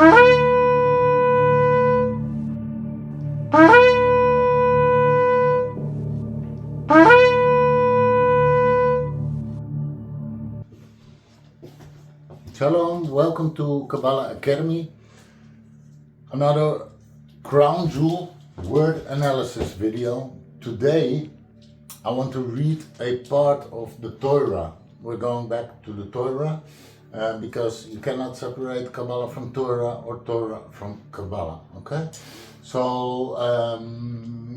Shalom, welcome to Kabbalah Academy. Another crown jewel word analysis video. Today I want to read a part of the Torah. We're going back to the Torah because you cannot separate Kabbalah from Torah or Torah from Kabbalah. Okay? So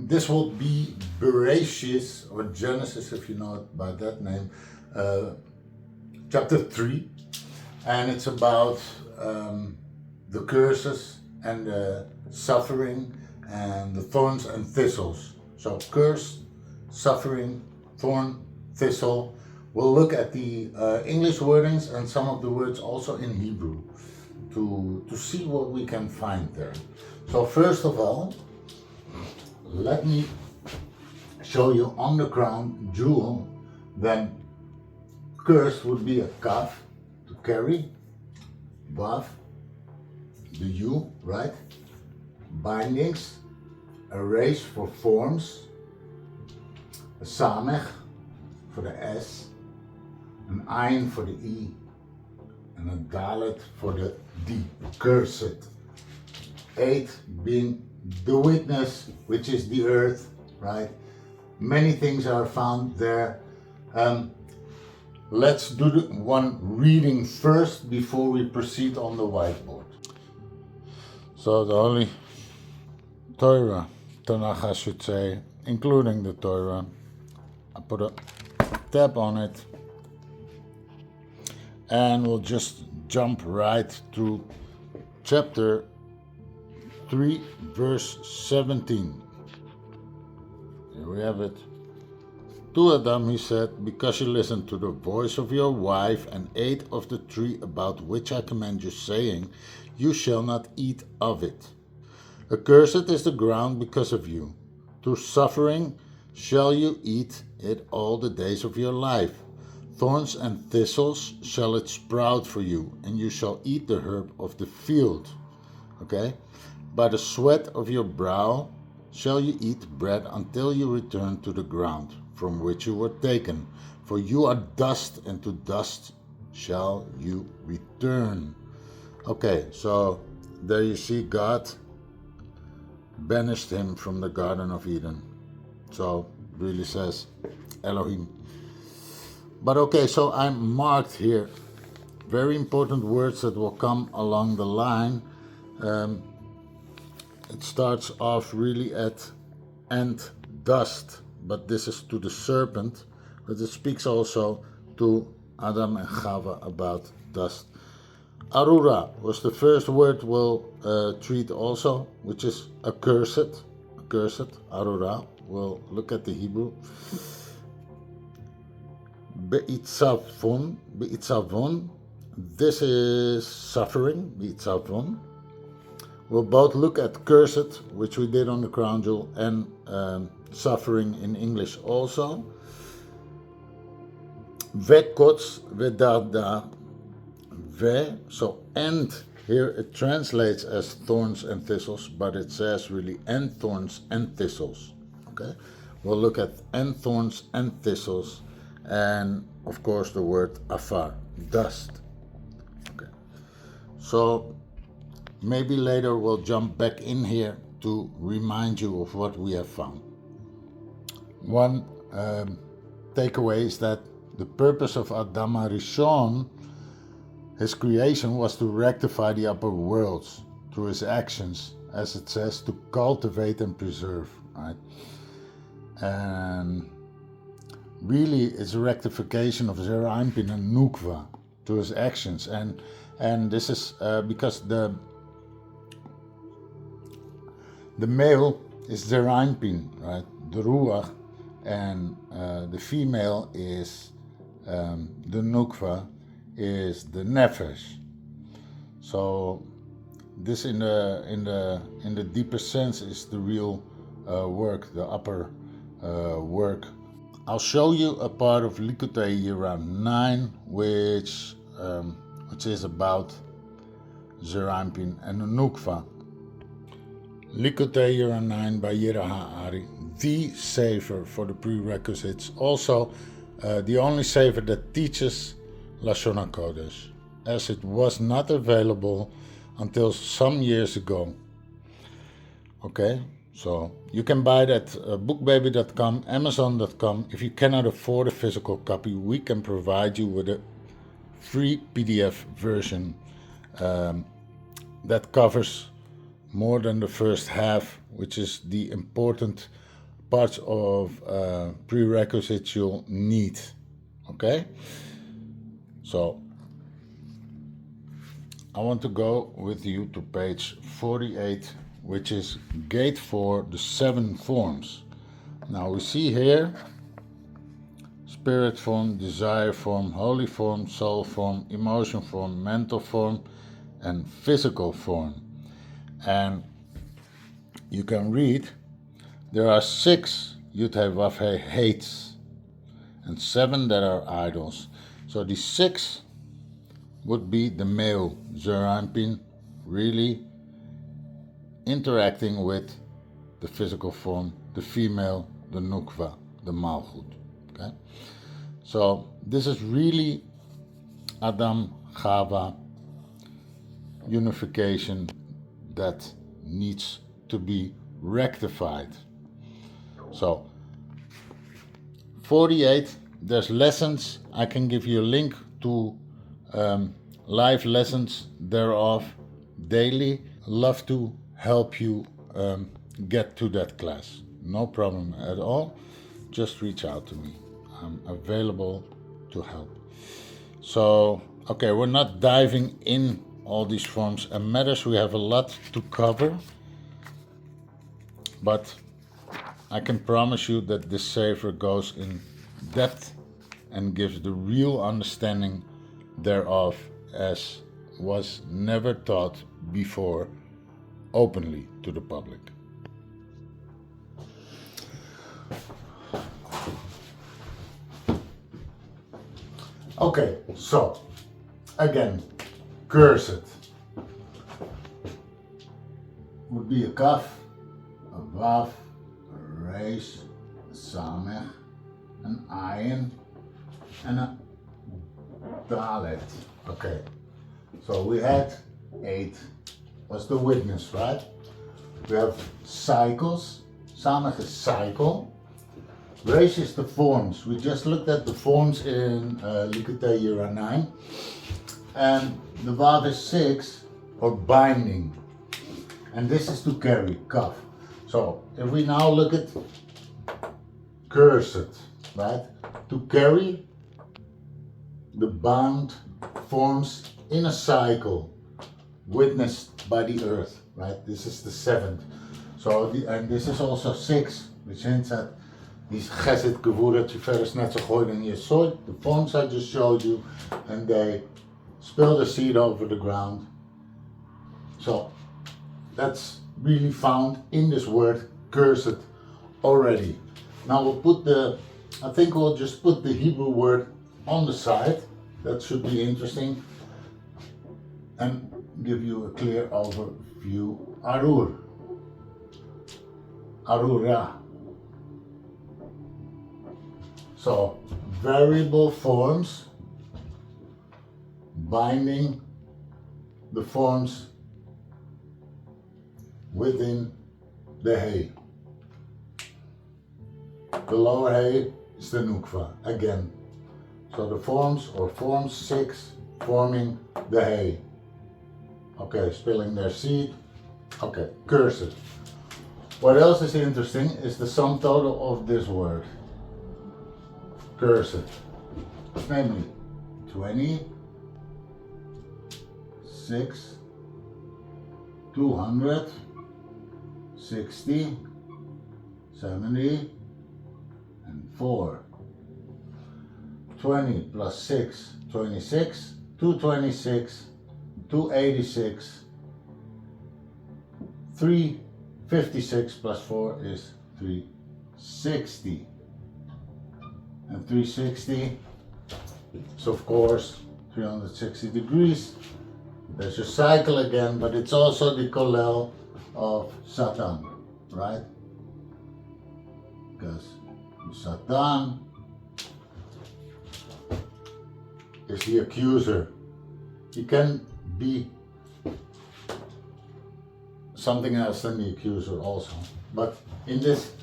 this will be Bereshis, or Genesis if you know it by that name, chapter 3. And it's about the curses and the suffering and the thorns and thistles. So curse, suffering, thorn, thistle. We'll look at the English wordings and some of the words also in Hebrew to see what we can find there. So first of all, let me show you on the crown jewel. Then curse would be a kaf, to carry, vav, the U, right? Bindings, a resh for forms, a samech for the S, an ayin for the E, and a dalet for the D, cursed. 8 being the witness, which is the earth, right? Many things are found there. Let's do the one reading first before we proceed on the whiteboard. So the Holy Torah, Tanakh I should say, including the Torah. I put a tab on it and we'll just jump right to chapter 3 verse 17. Here we have it. To Adam he said, because you listened to the voice of your wife and ate of the tree about which I command you, saying, you shall not eat of it. Accursed is the ground because of you. Through suffering shall you eat it all the days of your life. Thorns and thistles shall it sprout for you, and you shall eat the herb of the field. Okay? By the sweat of your brow shall you eat bread until you return to the ground from which you were taken, for you are dust, and to dust shall you return. Okay, so there you see God banished him from the Garden of Eden. So really says Elohim. But okay, so I'm marked here very important words that will come along the line. It starts off really at and dust, but this is to the serpent, but it speaks also to Adam and Chava about dust. Arura was the first word we'll treat also, which is accursed, Arura. We'll look at the Hebrew. Be'itzavon, this is suffering, Be'itzavon. We'll both look at cursed, which we did on the crown jewel, and suffering in English also. Vekots, vedada, ve, so and here it translates as thorns and thistles, but it says really and thorns and thistles. Okay, we'll look at and thorns and thistles, and of course the word afar, dust. Okay, so maybe later we'll jump back in here to remind you of what we have found. One takeaway is that the purpose of Adam HaRishon, his creation, was to rectify the upper worlds through his actions, as it says, to cultivate and preserve, right? And really it's a rectification of Zerampin and Nukva to his actions, and this is because the male is Zerampin, right, the Ruach, and the female is the Nukva, is the Nefesh. So this in the deeper sense is the real work, the upper work. I'll show you a part of Likkutei Yirah 9, which is about Zerampin, and a Nukva. Likkutei Yirah 9 by Yirah H'ari, the sefer for the prerequisites, also the only sefer that teaches Lashon HaKodesh, as it was not available until some years ago. Okay, so you can buy it at bookbaby.com, amazon.com. If you cannot afford a physical copy, we can provide you with a free PDF version that covers more than the first half, which is the important parts of prerequisites you'll need. Okay, so I want to go with you to page 48, which is gate for the 7 forms. Now we see here spirit form, desire form, holy form, soul form, emotion form, mental form, and physical form. And you can read there are 6 Yud-Heh Vav-Heh hates and 7 that are idols. So the 6 would be the male Zerampin, really interacting with the physical form, the female, the Nukva, the Malchut. Okay? So this is really Adam, Chava unification that needs to be rectified. So 48, there's lessons. I can give you a link to live lessons thereof daily. Love to help you get to that class. No problem at all. Just reach out to me. I'm available to help. So, okay, we're not diving in all these forms and matters. We have a lot to cover, but I can promise you that this sefer goes in depth and gives the real understanding thereof as was never taught before openly to the public. Okay, so again, cursed would be a kaf, a vav, a reis, a samech, an ayin, and a dalet. Okay, so we had 8 was the witness, right? We have cycles. Samech is cycle. Reis is the forms. We just looked at the forms in Likkutei Yirah 9. And the vav is 6, or binding. And this is to carry, kaf. So if we now look at cursed, right? To carry the bound forms in a cycle witnessed by the earth, right? This is the 7th. So, and this is also 6, which hints at these chesed gevura tiferes netzachod and yesod, the forms I just showed you, and they spill the seed over the ground. So that's really found in this word cursed already. Now I think we'll just put the Hebrew word on the side. That should be interesting and give you a clear overview. Arur, Arura. So variable forms binding the forms within the hay. The lower hay is the nukva again. So the forms, or forms 6 forming the hay. Okay, spilling their seed. Okay, cursed. What else is interesting is the sum total of this word. Cursed. Namely 20, 6, 200, 60, 70, and 4. 20 plus 6, 26, 226, 286, 356 plus 4 is 360. And 360 is of course 360 degrees, There's a cycle again, but it's also the kollel of Satan, right? Because Satan is the accuser. He can be something else than the accuser also. But in this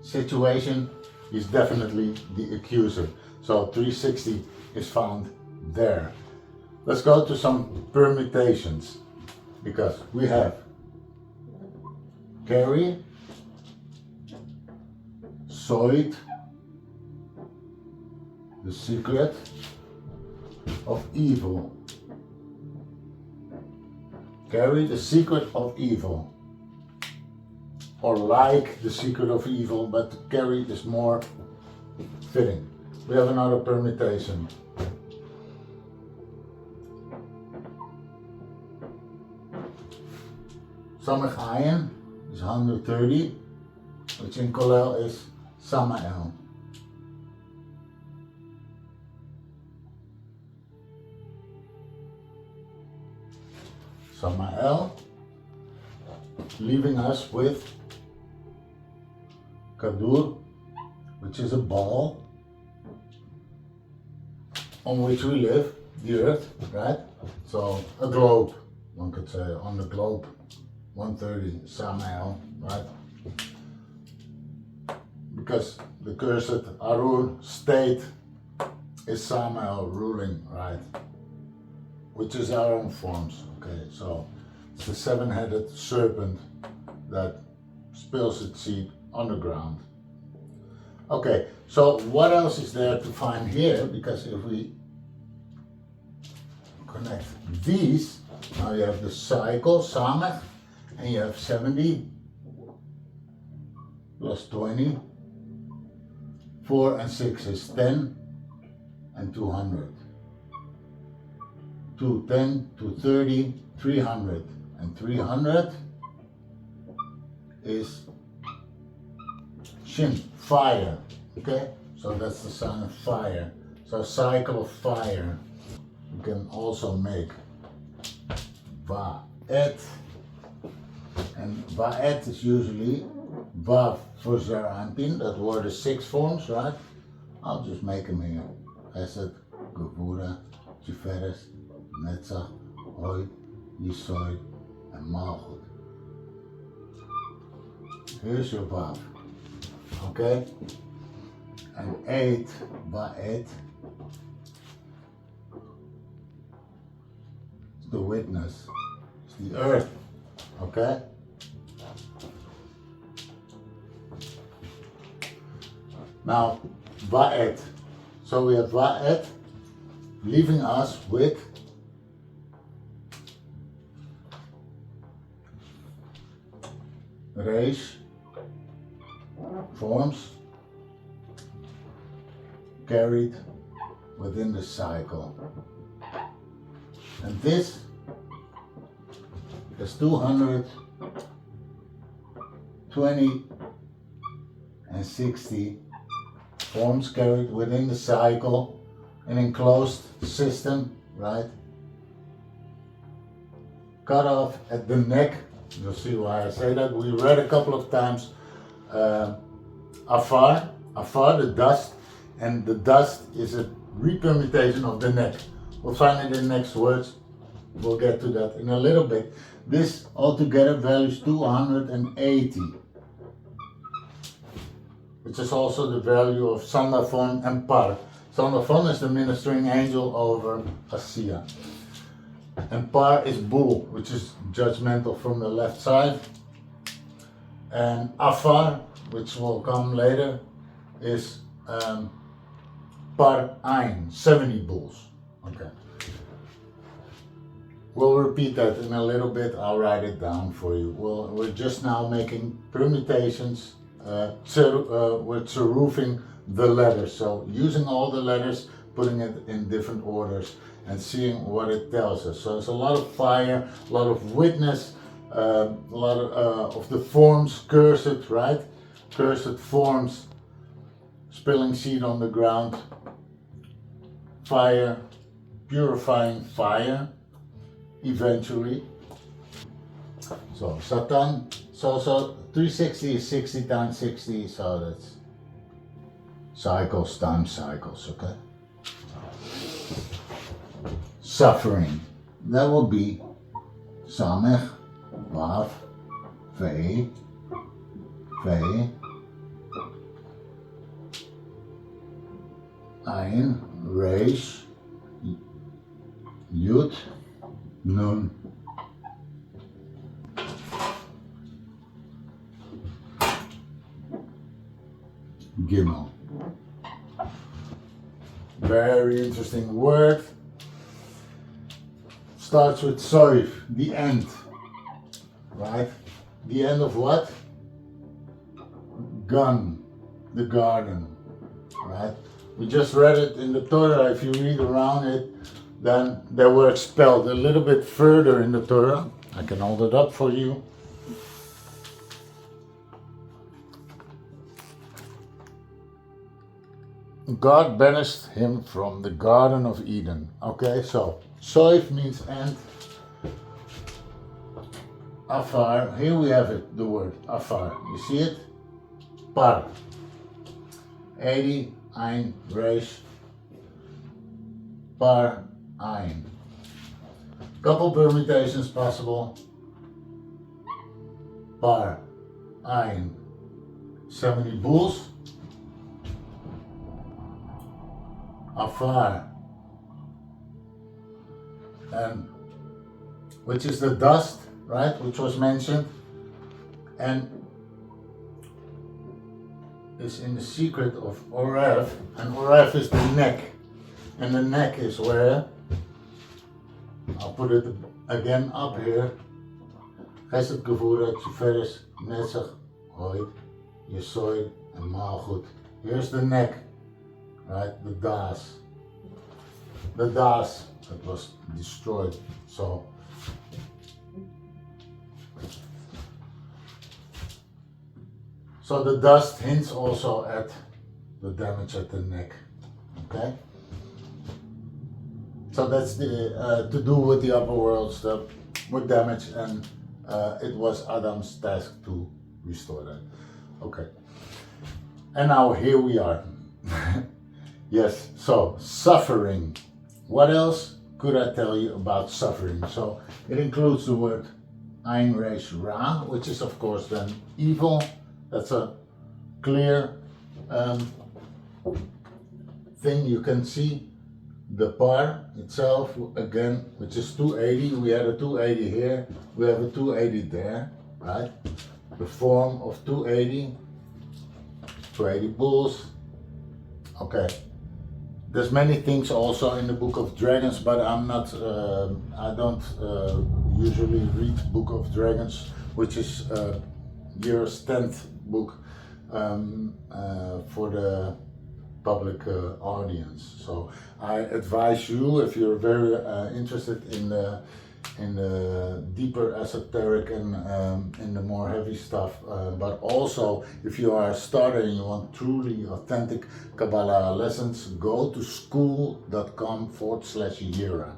situation, he's definitely the accuser. So 360 is found there. Let's go to some permutations, because we have carry, soid, the secret of evil. Carry the secret of evil. Or like the secret of evil, but carry is more fitting. We have another permutation. Samech Ayin is 130, which in kollel is Samael. Samael, leaving us with Kadur, which is a ball on which we live, the earth, right? So a globe, one could say, on the globe, 130, Samael, right? Because the cursed Arur state is Samael ruling, right? Which is our own forms, okay? So it's the seven-headed serpent that spills its seed on the ground. Okay, so what else is there to find here? Because if we connect these, now you have the cycle, Samech, and you have 70 plus 20. 4 and 6 is 10, and 200. 210, 230, 300, and 300 is Shin, fire, okay? So that's the sign of fire. So cycle of fire. You can also make Va'et, and Va'et is usually Vav for Zeranpin, that were the 6 forms, right? I'll just make them here. Chesed, Gevura, Tiferes, Netzach, Hod, Yesod, and Malchut. Here's your Vav, okay? And 8, Va'et, the witness, it's the earth, okay? Now, Va'et, so we have Va'et leaving us with Reish, forms, carried within the cycle. And this is 220 and 60 forms carried within the cycle, an enclosed system, right? Cut off at the neck. You'll see why I say that. We read a couple of times Afar, the dust, and the dust is a repermutation of the neck. We'll find it in the next words. We'll get to that in a little bit. This altogether values 280, which is also the value of Sandafon and Par. Sandafon is the ministering angel over Asiya. And Par is bull, which is judgmental from the left side. And Afar, which will come later, is Par Ein, 70 bulls. Okay. We'll repeat that in a little bit. I'll write it down for you. We're just now making permutations. We're tzerufing the letters. So using all the letters, putting it in different orders, and seeing what it tells us. So there's a lot of fire, a lot of witness, a lot of the forms, cursed, right? Cursed forms, spilling seed on the ground, fire, purifying fire, eventually. So Satan, so 360 is 60 times 60, so that's cycles times cycles, okay? Suffering, that will be Samech, Vav, Ve, Ayin, Resh, Yud, Nun. Gimel. Very interesting word. Starts with soif, the end. Right? The end of what? Gun, the garden. Right? We just read it in the Torah. If you read around it, then they were expelled a little bit further in the Torah. I can hold it up for you. God banished him from the Garden of Eden. Okay, so soif means end. Afar, here we have it, the word afar. You see it? Par. 80, ein, resh. Par, ein. Couple permutations possible. Par, ein. 70 bulls. Afar, and which is the dust, right, which was mentioned, and is in the secret of Oref, and Oref is the neck, and the neck is where, I'll put it again up here, Chesed, Gevura, Tiferes, Netzach, Hod, Yesod, and Malchut. Here's the neck. Right, the das that was destroyed. So the dust hints also at the damage at the neck. Okay, so that's the to do with the upper world stuff with damage, and it was Adam's task to restore that. Okay, and now here we are. Yes, so suffering. What else could I tell you about suffering? So it includes the word Ein Resh Ra, which is of course then evil. That's a clear thing. You can see the par itself again, which is 280. We had a 280 here, we have a 280 there, right? The form of 280 bulls. Okay. There's many things also in the Book of Dragons, but I'm not. I don't usually read Book of Dragons, which is Yirah's 10th book for the public audience. So I advise you, if you're very interested in the deeper esoteric and in the more heavy stuff, but also if you are a starter and you want truly authentic Kabbalah lessons, go to school.com/Yirah.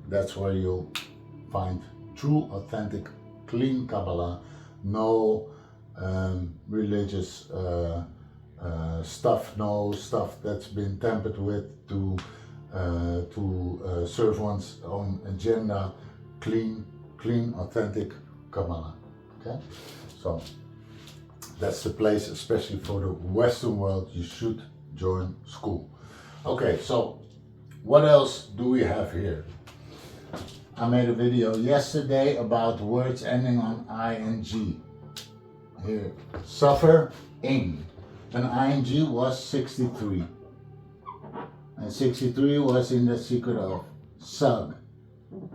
That's where you'll find true, authentic, clean Kabbalah, no religious stuff, no stuff that's been tampered with to serve one's own agenda. Clean, authentic Kabbalah. Okay, so that's the place, especially for the Western world. You should join school. Okay, so what else do we have here? I made a video yesterday about words ending on ing. Here, suffer, ing. And ing was 63. And 63 was in the secret of Sag.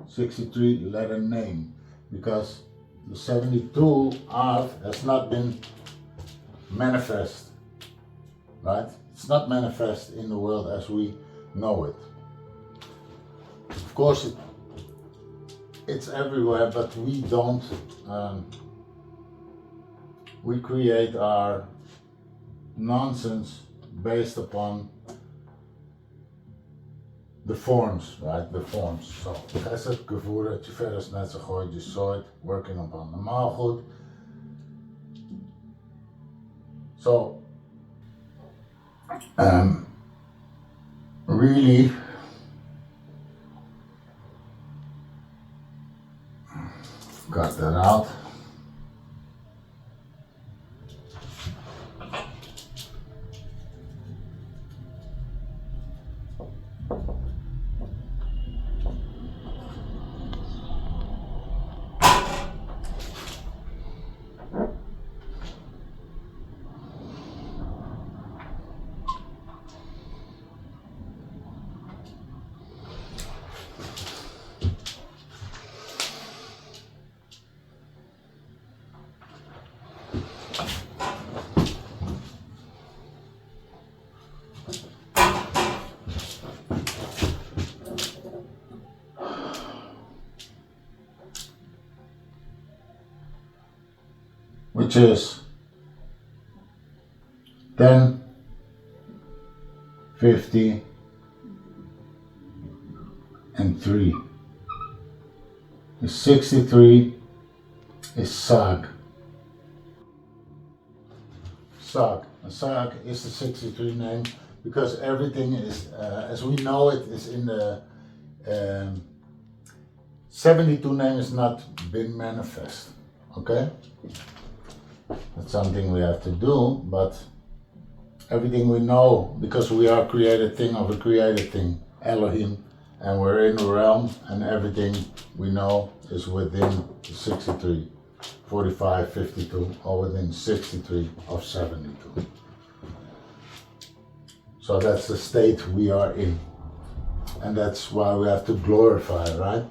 63 letter name, because the 72 Av has not been manifest, right? It's not manifest in the world as we know it. Of course, it's everywhere, but we don't. We create our nonsense based upon the forms, right? The forms. So, Chesed, Gevura, Tiferes, Netzachot, Yesod, working upon the Malchut. So, really, got that out. Which is 10, 50, and 3. The 63 is Sag. Sag. And Sag is the 63 name because everything is, as we know it, is in the 72 name has not been manifest. Okay? That's something we have to do, but everything we know, because we are created thing of a created thing, Elohim, and we're in the realm, and everything we know is within the 63, 45, 52, or within 63 of 72. So that's the state we are in. And that's why we have to glorify, right?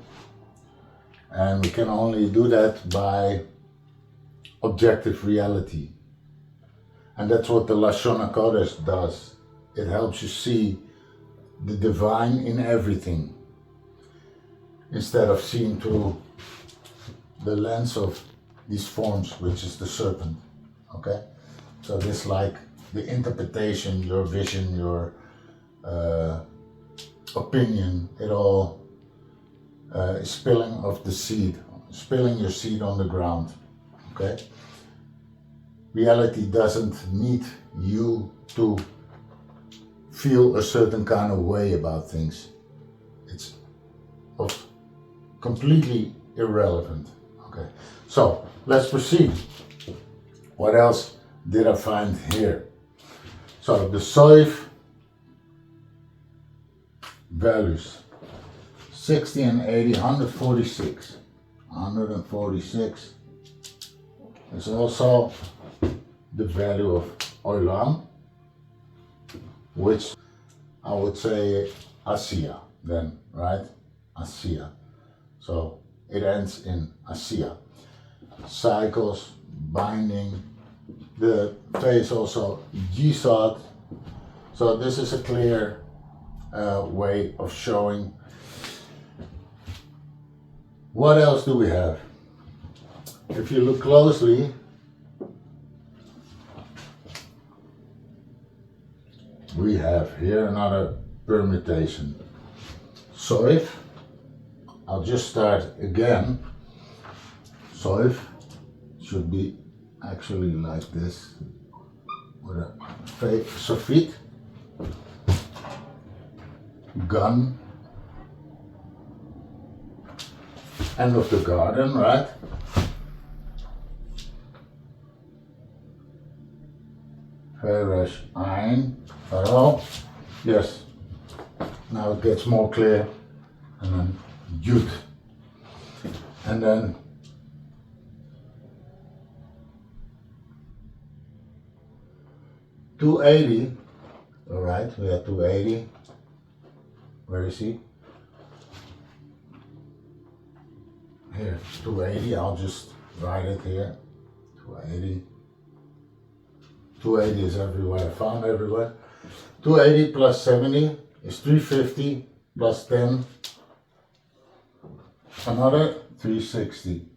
And we can only do that by objective reality. And that's what the Lashon HaKodesh does. It helps you see the divine in everything, instead of seeing through the lens of these forms, which is the serpent. Okay? So this, like the interpretation, your vision, your opinion, it all is spilling of the seed, spilling your seed on the ground. Okay? Reality doesn't need you to feel a certain kind of way about things. It's completely irrelevant. Okay, so let's proceed. What else did I find here? So the Soif values 60 and 80, 146. 146 is also the value of Olam, which I would say Asiya then, right? Asiya. So it ends in Asiya. Cycles, binding, the face also Yisod. So this is a clear way of showing. What else do we have? If you look closely, we have here another permutation. Soif, I'll just start again. Soif should be actually like this, with a sofit, gun, end of the garden, right? Yirah H'ari. Oh, yes. Now it gets more clear. And then Yud. And then $280. All right, we have 280. Where is he? Here, 280. I'll just write it here. 280. 280 is everywhere. I found everywhere. 280 plus 70 is 350 plus 10. Another 360.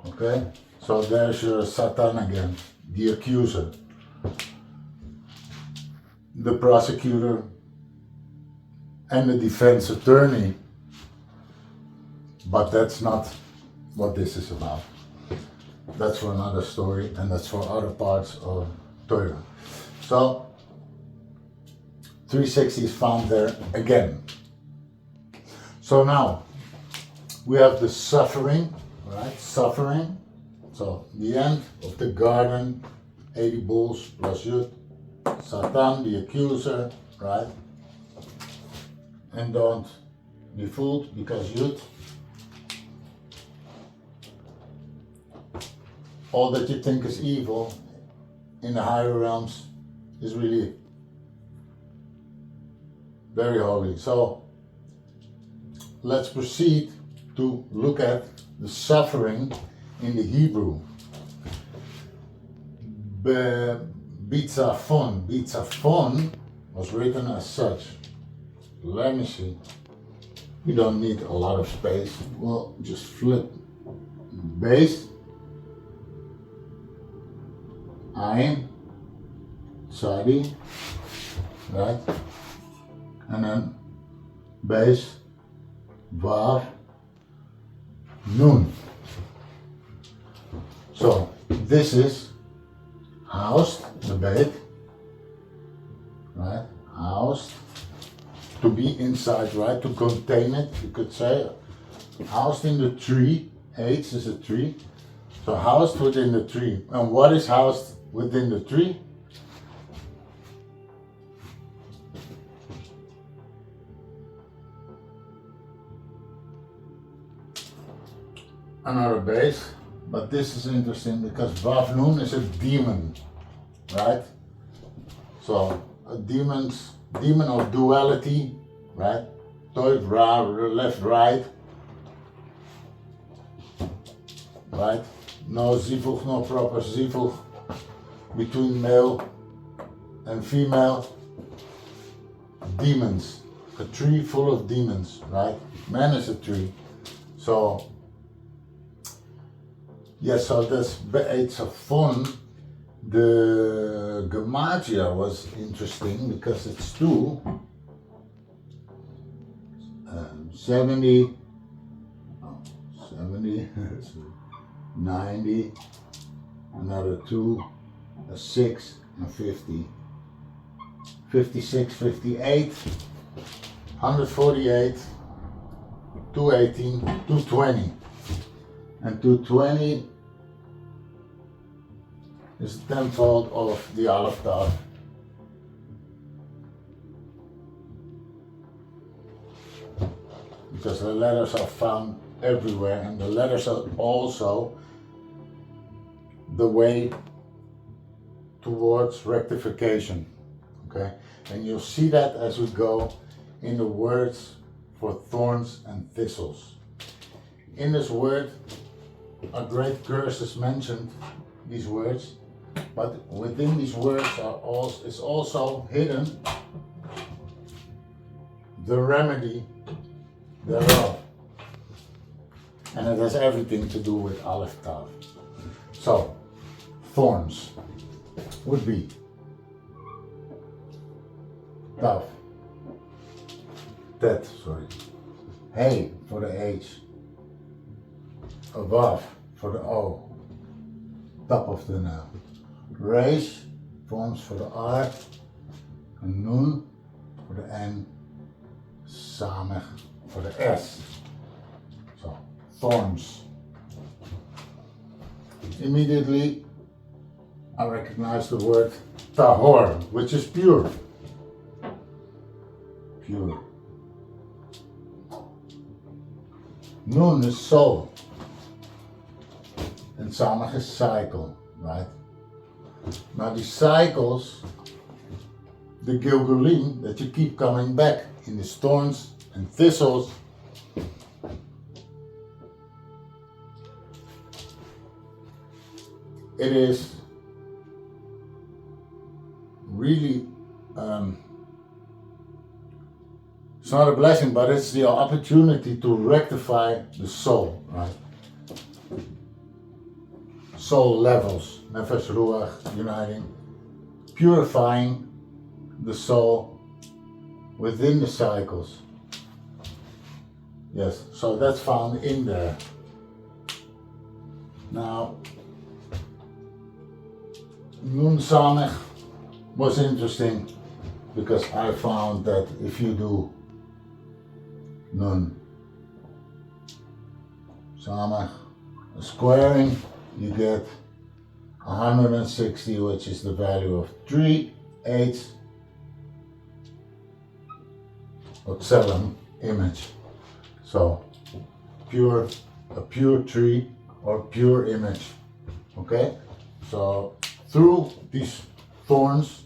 Okay, so So there's your Satan again, the accuser, the prosecutor, and the defense attorney. But that's not what this is about. That's for another story, and that's for other parts of Torah. So 360 is found there again. So now we have the suffering, right? Suffering. So the end of the garden, 80 bulls plus Yud, Satan, the accuser, right? And don't be fooled because Yud, all that you think is evil in the higher realms is really very holy. So let's proceed to look at the suffering in the Hebrew. Bitzafon. Bitzafon was written as such. Let me see. We don't need a lot of space. We'll just flip base. Ayin, Sadi, right? And then base, Vav, Nun. So this is housed, the bait, right? Housed, to be inside, right? To contain it, you could say. Housed in the tree, H is a tree. So housed within the tree. And what is housed within the tree? Another base, but this is interesting because Vav Nun is a demon, right? So a demon of duality, right? Toiv, Ra, left, right, right? No zivug, no proper zivug between male and female. Demons, a tree full of demons, right? Man is a tree. So yes, so that's Be'etzafon. The Gematria was interesting because it's 2, 70, 90, another 2, a 6, and 50, 56, 58, 148, 218, 220. And 220 is the tenfold of the Aleph Tav. Because the letters are found everywhere, and the letters are also the way towards rectification. Okay? And you'll see that as we go in the words for thorns and thistles. In this word, a great curse is mentioned, these words, but within these words is also hidden the remedy thereof. And it has everything to do with Aleph Tav. So, thorns would be Tav, Tet, Hey for the H, a Vav for the O, top of the nail. Reish forms for the R, and Nun for the N, Samech for the S. So, thorns. Immediately, I recognize the word tahor, which is pure. Pure. Nun is soul. And Samach is cycle, right? Now these cycles, the Gilgulim, that you keep coming back in the thorns and thistles, it is really, it's not a blessing, but it's the opportunity to rectify the soul, right? soul levels, nefesh, ruach, uniting, purifying the soul within the cycles. Yes, so that's found in there. Now, Nun Samech was interesting because I found that if you do Nun Samech squaring, you get 160, which is the value of 3/8 of 7 image. So a pure tree or pure image. Okay? So through these thorns,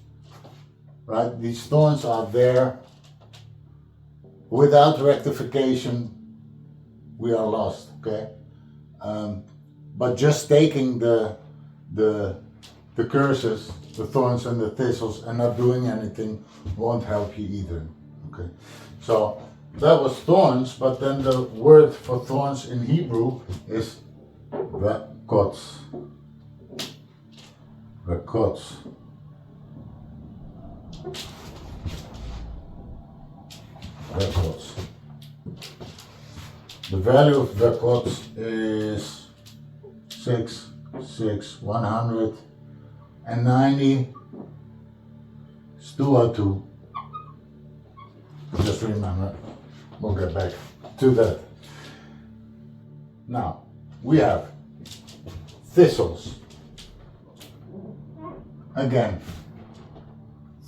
right? These thorns are there. Without rectification, we are lost. Okay? But just taking the curses, the thorns and the thistles, and not doing anything won't help you either. Okay, so that was thorns, but then the word for thorns in Hebrew is vekots. Vekots. Vekots. The value of vekots is 190 202. Just remember, we'll get back to that. Now, we have thistles. Again,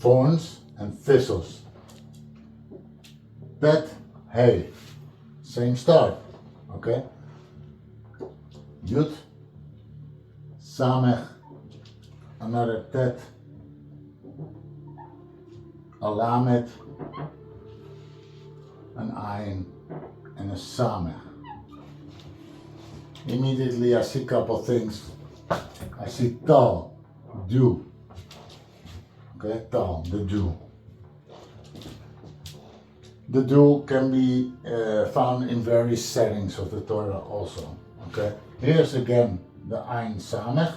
thorns and thistles. Bet, hey, same start, okay? Yud, Samech, another Tet, a Lamed, an Ayin, and a Samech. Immediately I see a couple things. I see Tal, dew. Okay, Tal, the dew. The dew can be found in various settings of the Torah also. Okay, here's again the Ayin Samech.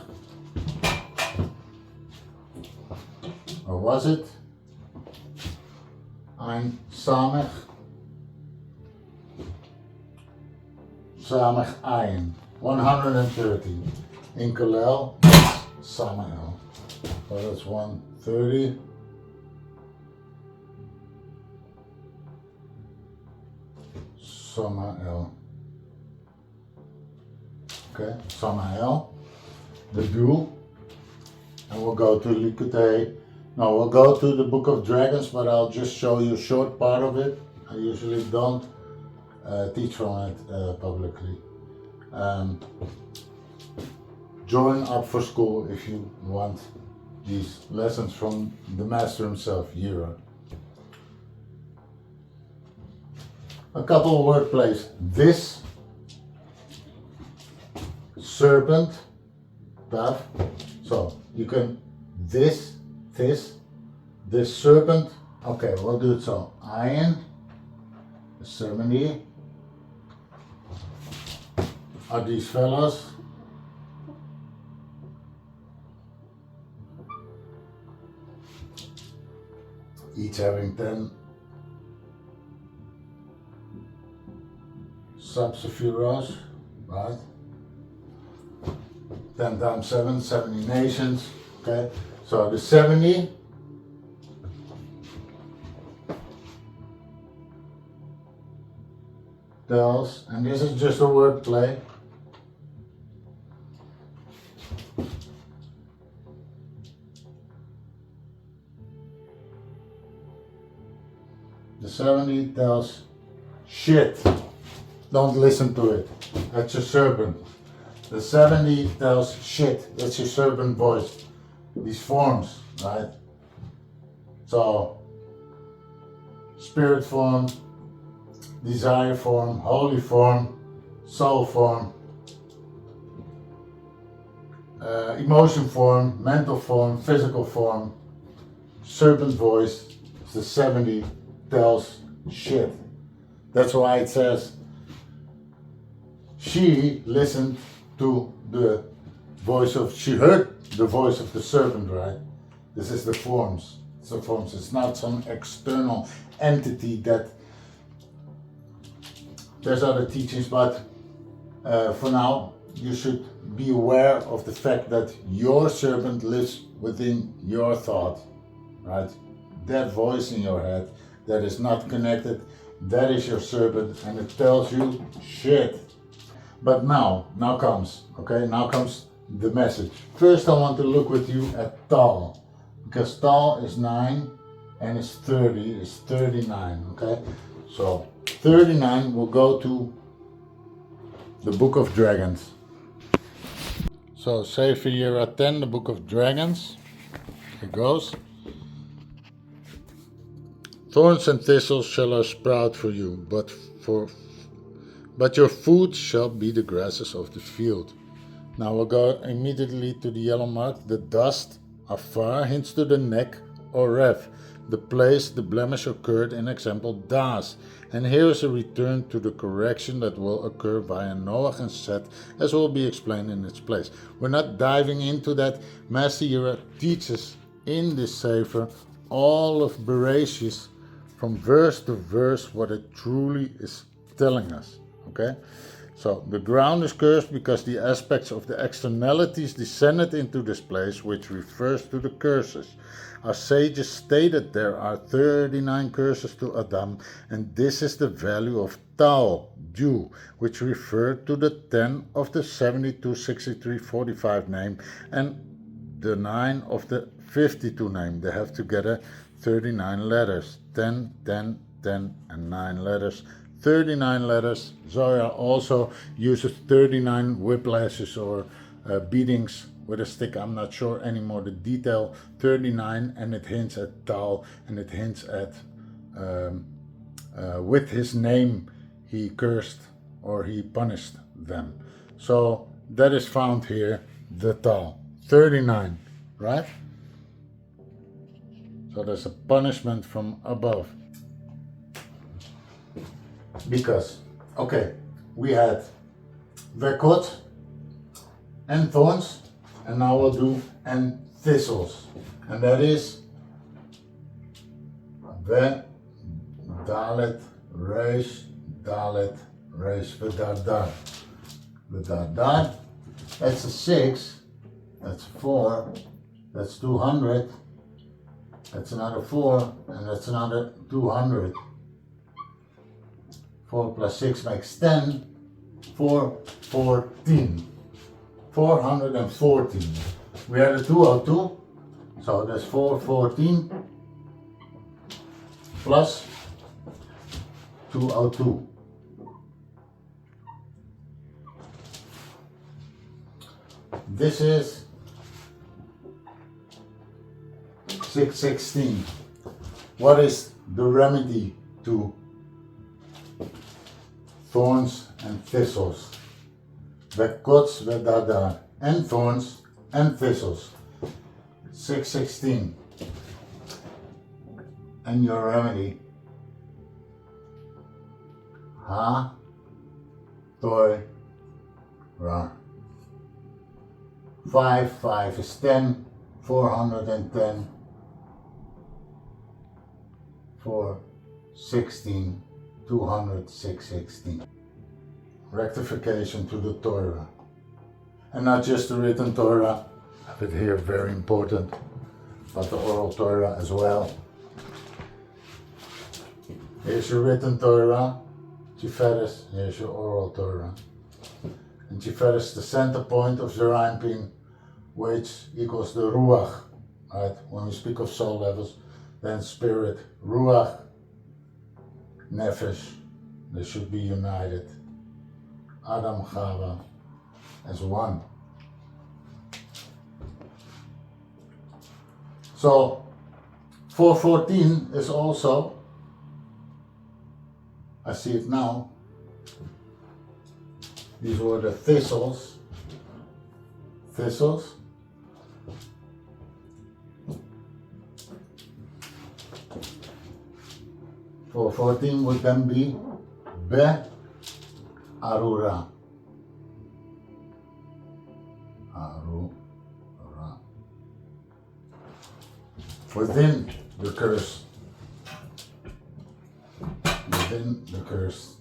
Or was it? Ayin Samech. Samech Ayin. 130. In Kalel, Samael. So that's 130. Samael. Okay, Samael, the dew, and we'll go to Likkutei. No, we'll go to the Book of Dragons, but I'll just show you a short part of it. I usually don't teach from it publicly. Join up for school if you want these lessons from the master himself, Yirah. A couple of word plays. This serpent, Tav. So you can this serpent. Okay, we'll do it so. Ayin, 70 are these fellows. Each having 10 sub-sephiros, right? 10 times 7, 70 nations, okay? So the 70 tells, and this is just a word play, the 70 tells shit. Don't listen to it. That's your serpent. The 70 tells shit. That's your serpent voice. These forms, right? So, spirit form, desire form, holy form, soul form, emotion form, mental form, physical form, serpent voice. The 70 tells shit. That's why it says she listened to the voice of, she heard the voice of the serpent, right? This is the forms. It's the forms. It's not some external entity that, there's other teachings, but for now, you should be aware of the fact that your serpent lives within your thought, right? That voice in your head that is not connected, that is your serpent, and it tells you shit. But now comes the message. First I want to look with you at Tal, because Tal is 9 and it's 30, is 39, okay? So 39 will go to the Book of Dragons. So Sefer Yirah 10, the Book of Dragons. It goes. Thorns and thistles shall sprout for you, but your food shall be the grasses of the field. Now we'll go immediately to the yellow mark. The dust afar hints to the neck or rev, the place the blemish occurred, in example das. And here is a return to the correction that will occur via Noach and Seth, as will be explained in its place. We're not diving into that. Master Yirah teaches in this Sefer all of Bereshit from verse to verse what it truly is telling us. Okay? So the ground is cursed because the aspects of the externalities descended into this place, which refers to the curses. Our sages stated there are 39 curses to Adam, and this is the value of Tau, dew, which referred to the 10 of the 72, 63, 45 name, and the 9 of the 52 name. They have together 39 letters, 10, 10, 10, and 9 letters. 39 letters. Zohar also uses 39 whiplashes or beatings with a stick. I'm not sure anymore the detail. 39, and it hints at Tal, and it hints at with his name he cursed or he punished them. So that is found here, the Tal. 39, right? So there's a punishment from above. Because, okay, we had Vekot and Thorns, and now we'll do and Thistles. And that is Ve, Dalet, Reish, Dalet, Reish, Vedardar. Vedardar, that's a 6, that's 4, that's 200, that's another 4, and that's another 200. 4 plus 6 makes 10, 414. 414. We had a 202, so that's 414 plus 202. This is 616. What is the remedy to Thorns and Thistles? Vekots, Vedadar, and Thorns and Thistles. 616. And your remedy. Ha, Toi, Ra. 5 is 10, 410, 4, 16, 200, 616. Rectification to the Torah. And not just the written Torah, but here very important, but the oral Torah as well. Here's your written Torah, Tiferes, here's your oral Torah. And Tiferes is the center point of Zerampin, which equals the Ruach, right? When we speak of soul levels, then spirit, Ruach, Nefesh, they should be united. Adam, Chava, as one. So 414 is also, I see it now, these were the thistles. Thistles. For 14 would then be Be Arura. Within the curse. Within the curse.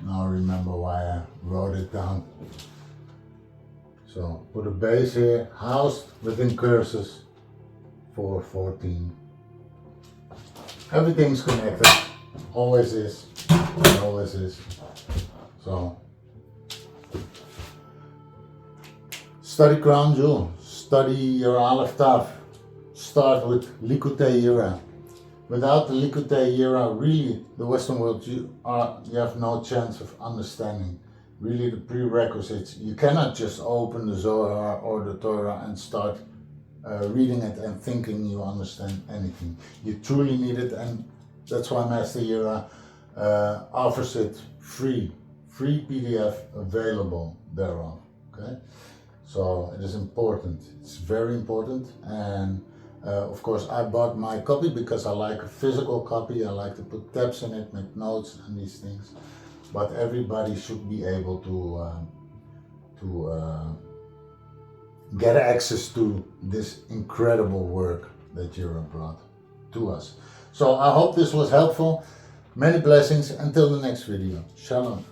Now I remember why I wrote it down. So put a base here, housed within curses, 414. Everything's connected, always is, always is. So study Crown Jewel, study your Aleph Tav. Start with Likkutei Yirah. Without the Likkutei Yirah, really, the Western world, you have no chance of understanding. Really, the prerequisites. You cannot just open the Zohar or the Torah and start reading it and thinking you understand anything. You truly need it, and that's why Master Yirah offers it free PDF available thereof. Okay, so it is important. It's very important, and of course, I bought my copy because I like a physical copy. I like to put tabs in it, make notes and these things. But everybody should be able to get access to this incredible work that Yirah brought to us. So I hope this was helpful. Many blessings. Until the next video. Shalom.